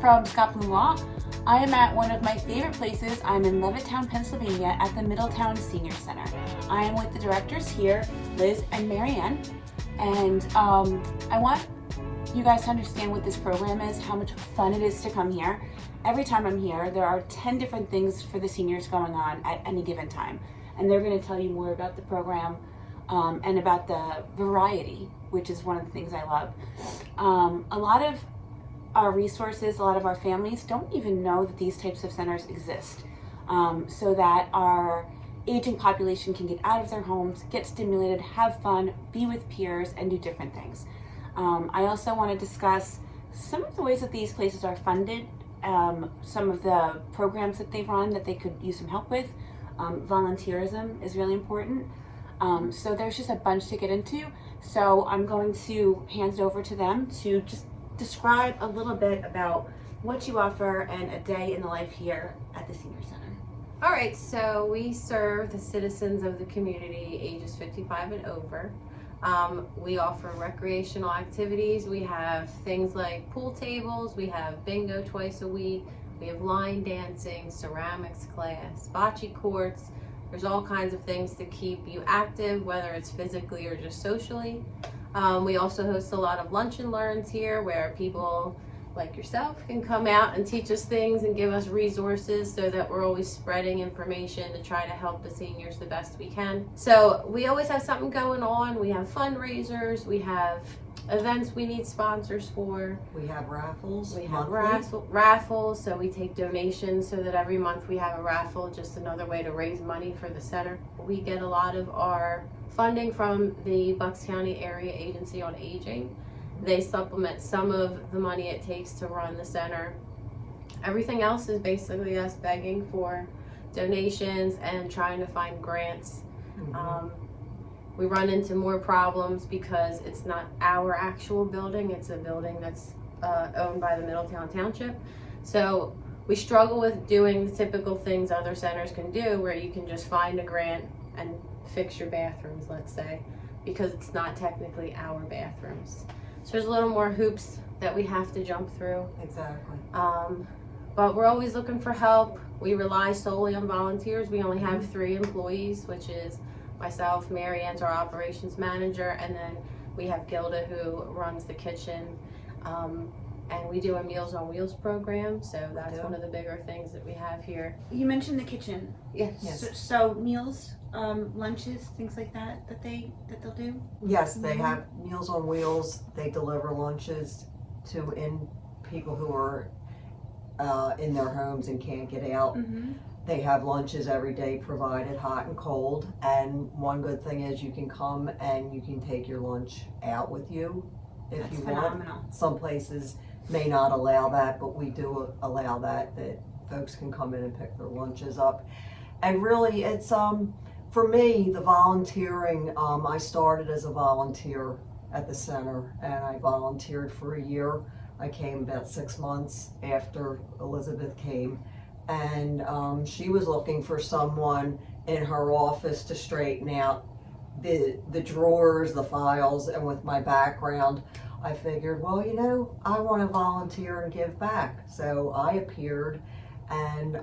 from 𝙩𝙤𝙚𝙢. I am at one of my favorite places. I'm in Levittown, Pennsylvania at the Middletown Senior Center. I am with the directors here, Liz and Maryanne, and I want you guys to understand what this program is, how much fun it is to come here. Every time I'm here, there are 10 different things for the seniors going on at any given time, and they're going to tell you more about the program and about the variety, which is one of the things I love. A lot of our resources, a lot of our families don't even know that these types of centers exist, so that our aging population can get out of their homes, get stimulated, have fun, be with peers, and do different things. I also want to discuss some of the ways that these places are funded, some of the programs that they run that they could use some help with. Volunteerism is really important. So there's just a bunch to get into. So I'm going to hand it over to them to just describe a little bit about what you offer and a day in the life here at the Senior Center. All right, so we serve the citizens of the community ages 55 and over. We offer recreational activities. We have things like pool tables, we have bingo twice a week, we have line dancing, ceramics class, bocce courts. There's all kinds of things to keep you active, whether it's physically or just socially. We also host a lot of lunch and learns here where people like yourself can come out and teach us things and give us resources, so that we're always spreading information to try to help the seniors the best we can. So we always have something going on. We have fundraisers, we have events we need sponsors for. We have raffles. We have raffles, so we take donations so that every month we have a raffle, just another way to raise money for the center. We get a lot of our funding from the Bucks County Area Agency on Aging. They supplement some of the money it takes to run the center. Everything else is basically us begging for donations and trying to find grants. We run into more problems because it's not our actual building, it's a building that's owned by the Middletown Township. So we struggle with doing the typical things other centers can do, where you can just find a grant and fix your bathrooms, let's say, because it's not technically our bathrooms. So there's a little more hoops that we have to jump through. Exactly. But we're always looking for help. We rely solely on volunteers. We only have 3 employees, which is myself, Maryanne's our operations manager, and then we have Gilda who runs the kitchen. And we do a Meals on Wheels program, so that's one of the bigger things that we have here. You mentioned the kitchen. Yes. So meals, lunches, things like that they'll do? Yes, they have Meals on Wheels. They deliver lunches to people who are in their homes and can't get out. They have lunches every day provided, hot and cold. And one good thing is you can come and you can take your lunch out with you if That's you phenomenal. want. Some places may not allow that, but we do allow that folks can come in and pick their lunches up. And really, it's for me, the volunteering, I started as a volunteer at the center, and I volunteered for a year. I came about 6 months after Elisabeth came, and she was looking for someone in her office to straighten out the drawers, the files, and with my background, I figured, well, you know, I want to volunteer and give back. So I appeared, and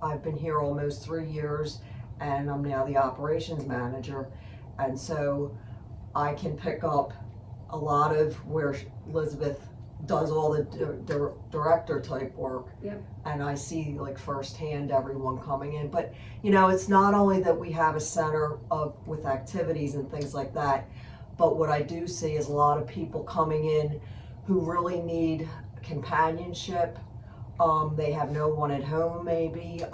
I've been here almost 3 years, and I'm now the operations manager. And so I can pick up a lot of where Elisabeth does all the director type work. Yep. And I see like firsthand everyone coming in. But you know, it's not only that we have a center with activities and things like that, but what I do see is a lot of people coming in who really need companionship. They have no one at home maybe,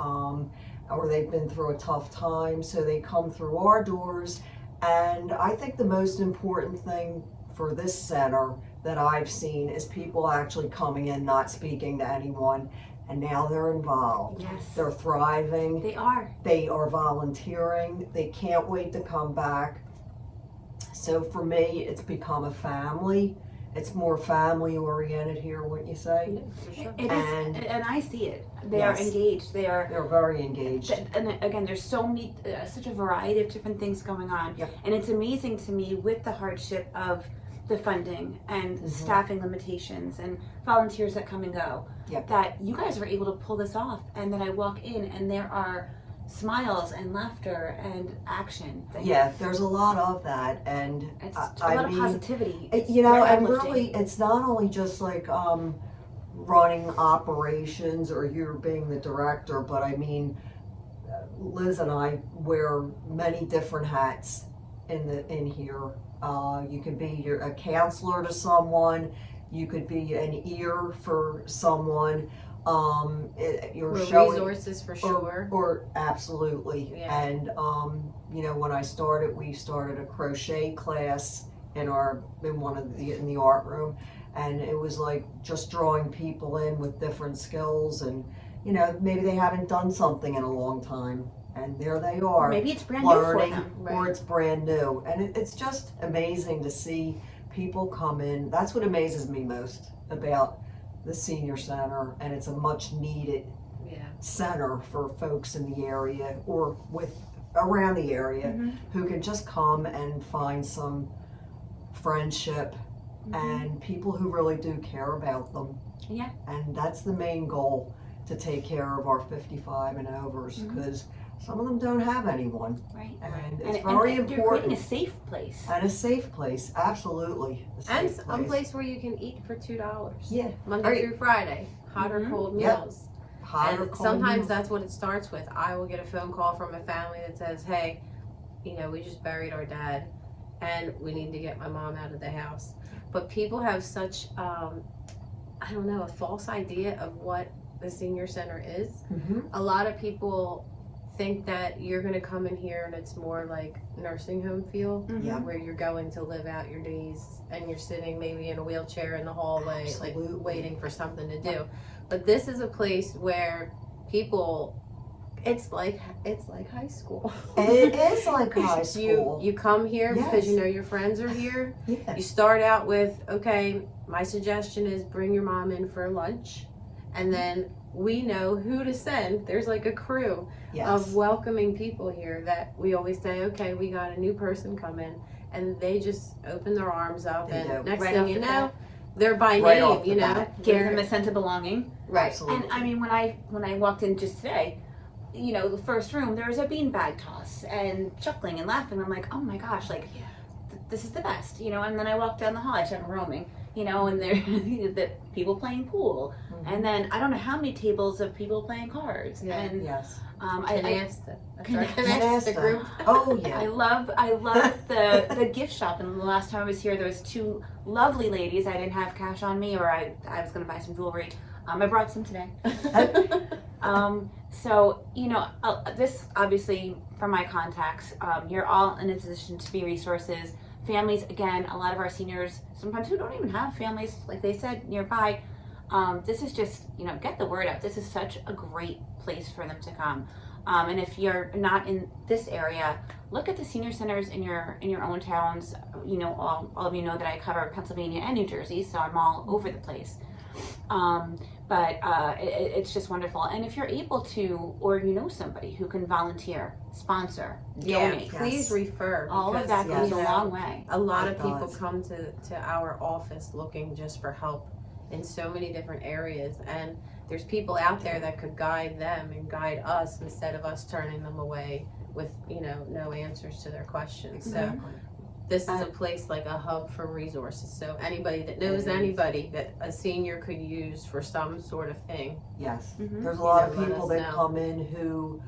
or they've been through a tough time, so they come through our doors. And I think the most important thing for this center that I've seen is people actually coming in, not speaking to anyone, and now they're involved. Yes. They're thriving. They are. They are volunteering. They can't wait to come back. So for me, it's become a family. It's more family oriented here, wouldn't you say? For sure. It is, and I see it. They Yes. are engaged. They're very engaged. And again, there's such a variety of different things going on. Yep. And it's amazing to me with the hardship of the funding and Mhm. staffing limitations and volunteers that come and go, Yep. that you guys are able to pull this off. And then I walk in and there are smiles and laughter and action. Yeah, there's a lot of that, and It's I a lot mean, of positivity. you know, very and uplifting. really, it's not only just like running operations or you're being the director, but I mean, Liz and I wear many different hats in here. You can be a counselor to someone, you could be an ear for someone. You're We're showing resources for sure. or absolutely. Yeah. And you know, when I started, we started a crochet class in the art room, and it was like just drawing people in with different skills, and you know, maybe they haven't done something in a long time, and there they are. Maybe it's brand new for learning, them. Right. or it's brand new, and it's just amazing to see people come in. That's what amazes me most about the senior center, and it's a much needed Yeah. center for folks in the area or around the area Mhm. who can just come and find some friendship and people who really do care about them. Yeah. And that's the main goal, to take care of our 55 and overs, Mhm. because some of them don't have anyone, Right. and And, it's very and you're creating important. a safe place. And a safe place, absolutely. A And safe a place where you can eat for $2. Yeah, Monday Right. through Friday, hot or Mhm. cold Yep. meals. hot or And cold sometimes meals. that's what it starts with. I will get a phone call from a family that says, hey, you know, we just buried our dad and we need to get my mom out of the house. But people have such, I don't know, a false idea of what the senior center is. Mhm. A lot of people think that you're going to come in here and it's more like nursing home feel, Mhm. Yeah. where you're going to live out your days and you're sitting maybe in a wheelchair in the hallway, Absolutely. like waiting for something to do. But this is a place where people, it's like high school. It is like high school. You come here because you Yes. know your friends are here. Yeah. You start out with, okay, my suggestion is bring your mom in for lunch, and then we know who to send. There's like a crew Yes. of welcoming people here that we always say, okay, we got a new person come in, and they just open their arms up, They and do. next Right thing off you the know, they're by Right name, off the you know. bat. Give They're- them a sense of belonging. right. Absolutely. And I mean, when I walked in just today, you know, the first room, there was a beanbag toss and chuckling and laughing. I'm like, oh my gosh, like, this is the best, you know. And then I walked down the hall, I started roaming, you know, and there the people playing pool, Mhm. and then I don't know how many tables of people playing cards. Yeah. And Yes. I Canasta. That's our Canasta. Canasta group. Oh yeah. I love the gift shop. And the last time I was here, there was two lovely ladies. I didn't have cash on me, or I was going to buy some jewelry. I brought some today. So, you know, this obviously, from my contacts, you're all in a position to be resources. Families, again, a lot of our seniors, sometimes who don't even have families, like they said, nearby. This is just, you know, get the word out. This is such a great place for them to come. And if you're not in this area, look at the senior centers in your own towns. You know, all of you know that I cover Pennsylvania and New Jersey, so I'm all over the place. But it's just wonderful. And if you're able to, or you know somebody who can volunteer, sponsor, Yeah, donate, please refer. all of because, that yes. goes a long way. A lot It of people does. come to our office looking just for help in so many different areas, and there's people out there that could guide them and guide us instead of us turning them away with, you know, no answers to their questions. So Exactly. this is a place like a hub for resources. So anybody that knows It is. anybody that a senior could use for some sort of thing. Yes. Mhm. There's a lot of Let people us that know. come in who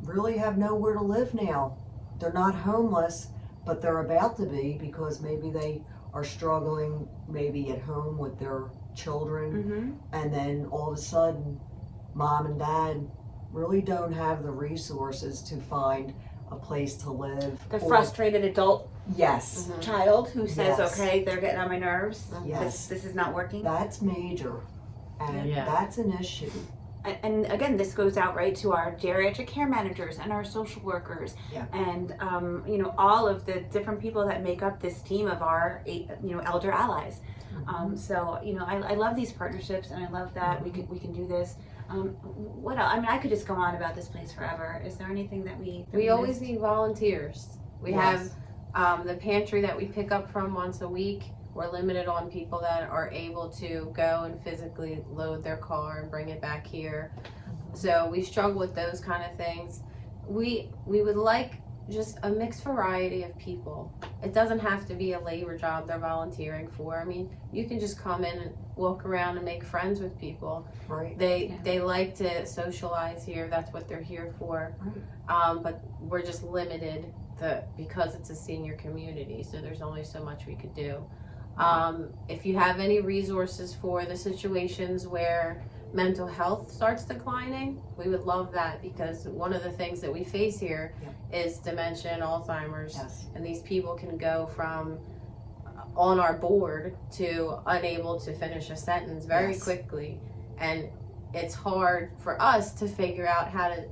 really have nowhere to live now. They're not homeless, but they're about to be, because maybe they are struggling maybe at home with their children, Mm-hmm. and then all of a sudden mom and dad really don't have the resources to find a place to live. The or- frustrated adult Yes. Mhm. child who says, Yes. okay, they're getting on my nerves. Yes. This is not working. That's major, and Yeah. that's an issue. And again, this goes out right to our geriatric care managers and our social workers, Yeah. and you know, all of the different people that make up this team of our elder allies. So you know, I love these partnerships, and I love that we can do this. What else? I mean, I could just go on about this place forever. Is there anything that we We always missed? need volunteers. We Yes. have The pantry that we pick up from once a week, we're limited on people that are able to go and physically load their car and bring it back here. So we struggle with those kind of things. We would like just a mixed variety of people. It doesn't have to be a labor job they're volunteering for. I mean, you can just come in and walk around and make friends with people. Right. They like to socialize here. That's what they're here for. Right. But we're just limited because it's a senior community, so there's only so much we could do. If you have any resources for the situations where mental health starts declining, we would love that, because one of the things that we face here is dementia and Alzheimer's. Yes. And these people can go from on our board to unable to finish a sentence very quickly, and it's hard for us to figure out how to,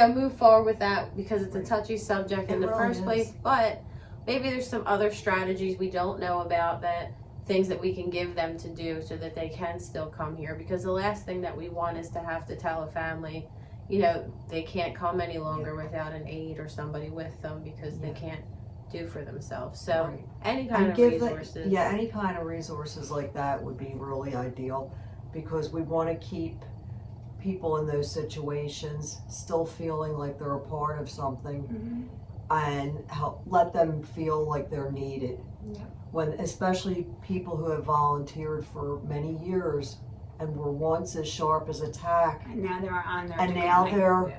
move forward with that, because it's a touchy subject in the first place. But maybe there's some other strategies we don't know about, things that we can give them to do so that they can still come here, because the last thing that we want is to have to tell a family, they can't come any longer without an aide or somebody with them, because they can't do for themselves. So any kind of resources. Any kind of resources like that would be really ideal, because we want to keep people in those situations still feeling like they're a part of something, and let them feel like they're needed. When, especially people who have volunteered for many years and were once as sharp as a tack, And now they're on their and now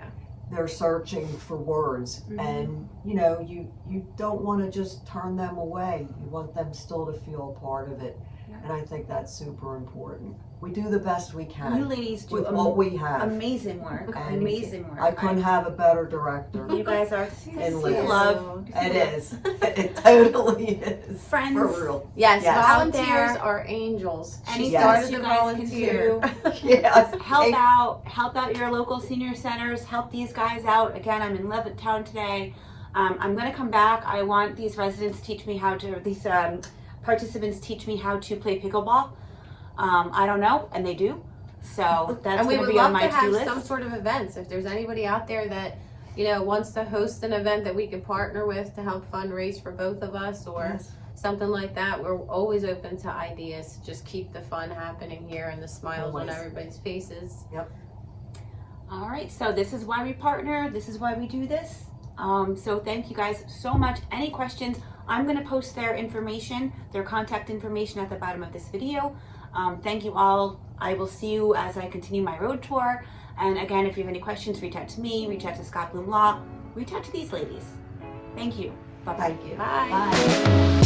they're searching for words, and you don't want to just turn them away. You want them still to feel a part of it, and I think that's super important. We do the best we can. You ladies do with what we have. Amazing work. And amazing work. I couldn't have a better director. You guys are And Liz. love. It is. It totally is. Friends. For real. Yes, Yes. volunteers Out there. are angels. She Anything started you to guys volunteer. can do. Yes. Help out your local senior centers. Help these guys out. Again, I'm in Levittown today. I'm going to come back. I want these residents teach me how to. These participants teach me how to play pickleball. I don't know, and they do. So that's And we going to would be on love my to to-do have list. some sort of events. If there's anybody out there that wants to host an event that we could partner with to help fundraise for both of us, or something like that, we're always open to ideas. Just keep the fun happening here and the smiles on everybody's faces. Yep. All right, so this is why we partner. This is why we do this. So thank you guys so much. Any questions? I'm going to post their information, their contact information at the bottom of this video. Thank you all. I will see you as I continue my road tour. And again, if you have any questions, reach out to me, reach out to Scott Bloom Law, reach out to these ladies. Thank you. Bye-bye. Thank you. Bye. Bye.